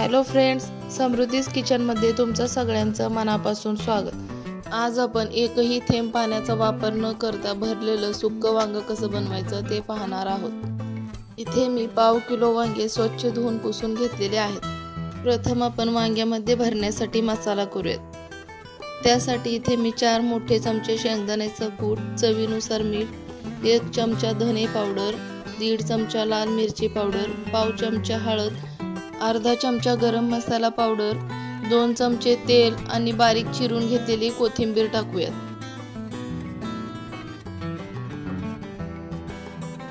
Hello friends, समृद्धीज किचनमध्ये तुमचं सगळ्यांचं मनापासून स्वागत। आज आपण एकही थेंब पाण्याचा वापर न करता भरलेलं सुक्कं वांग कसं बनवायचं ते पाहणार आहोत। इथे मी पाव किलो वांगे स्वच्छ धुवून पुसून घेतलेले आहेत। प्रथम आपण वांग्यामध्ये भरण्यासाठी मसाला करूयात। त्यासाठी इथे मी 4 मोठे चमचे शेंगदाण्याचं कूट, चवीनुसार मीठ, 1 चमचा धने पावडर, 1.5 चमचा लाल मिरची पावडर, पाव चमचा हळद, अर्धा चमचा गरम मसाला पावडर, 2 चमचे तेल आणि बारीक चिरून घेतलेली कोथिंबीर टाकूयात।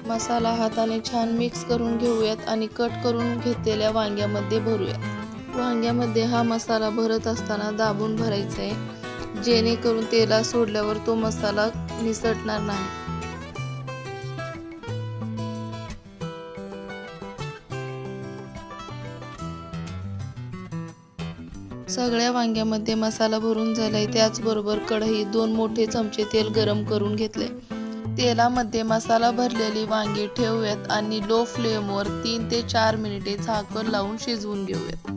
मसाला हाताने छान मिक्स करून घेऊयात आणि कट करून घेतलेल्या वांग्यामध्ये भरूयात। वांग्यामध्ये हा मसाला भरत असताना दाबून भरायचा आहे, जेणेकरून तेला सोडल्यावर तो मसाला निसटणार नाही। सगळ्या वांग्यामध्ये मसाला भरून झालाय। त्याचबरोबर कढईत 2 मोठे चमचे तेल गरम करून घेतले। तेलामध्ये मसाला भरलेली वांगी ठेवूयात आणि लो फ्लेमवर 3 ते 4 मिनिटे झाकण लावून शिजवून घेऊयात।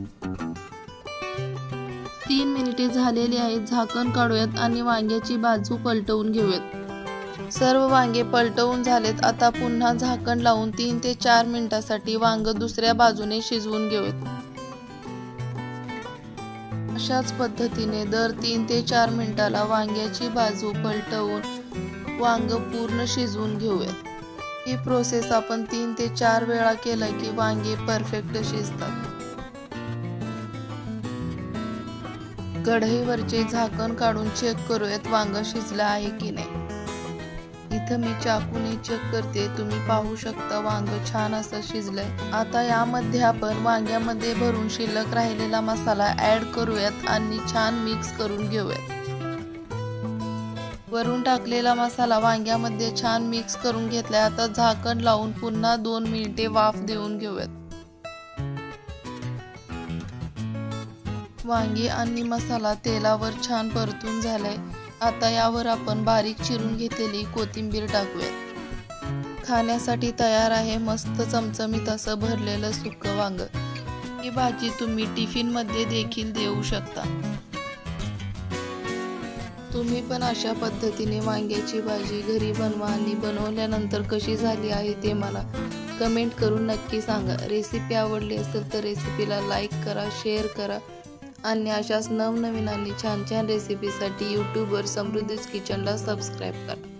3 मिनिटे झालेली आहेत। झाकण काढूयात आणि वांग्याची बाजू पलटवून घेऊयात। सर्व वांगे पलटवून झालेत। आता पुन्हा झाकण लावून 3 ते 4 मिनिटांसाठी वांग दुसऱ्या बाजूने शिजवून घेऊयात। अशाच पद्धतीने दर 3 ते 4 मिनिटाला वांग्याची बाजू पलटवून वांग पूर्ण शिजवून घेऊयात। ही प्रोसेस आपण 3 ते 4 वेळा केला की वांगे परफेक्ट शिजतात। कढईवरचे झाकण काढून चेक करूयात वांग शिजलं आहे की नाही। इथं मी चाकूने चेक करते, तुम्ही पाहू शकता वांग छान असं शिजलंय। आता यामध्ये आपण वांग्यामध्ये भरून शिल्लक राहिलेला मसाला ऍड करूयात आणि छान मिक्स करून घेऊयात। वरून टाकलेला मसाला वांग्यामध्ये छान मिक्स करून घेतलाय। आता झाकण लावून पुन्हा 2 मिनिटे वाफ देऊन घेऊयात। वांगी आणि मसाला तेलावर छान परतून झालाय। आता यावर आपण बारीक चिरून घेतलेली कोथिंबीर टाकूयात। खाण्यासाठी तयार आहे मस्त चमचमीत असं भरलेलं सुक्कं वांग। ही भाजी तुम्ही टिफिन मध्ये देखील देऊ शकता। तुम्ही पण अशा पद्धतीने वांग्याची भाजी घरी बनवा आणि बनवल्यानंतर कशी झाली आहे ते मला कमेंट करून नक्की सांगा। रेसिपी आवडली असेल तर रेसिपीला लाईक करा, शेअर करा आणि अशाच नवनवीन आणि छान छान रेसिपीसाठी यूट्यूबवर समृद्धीज किचनला सबस्क्राईब करा।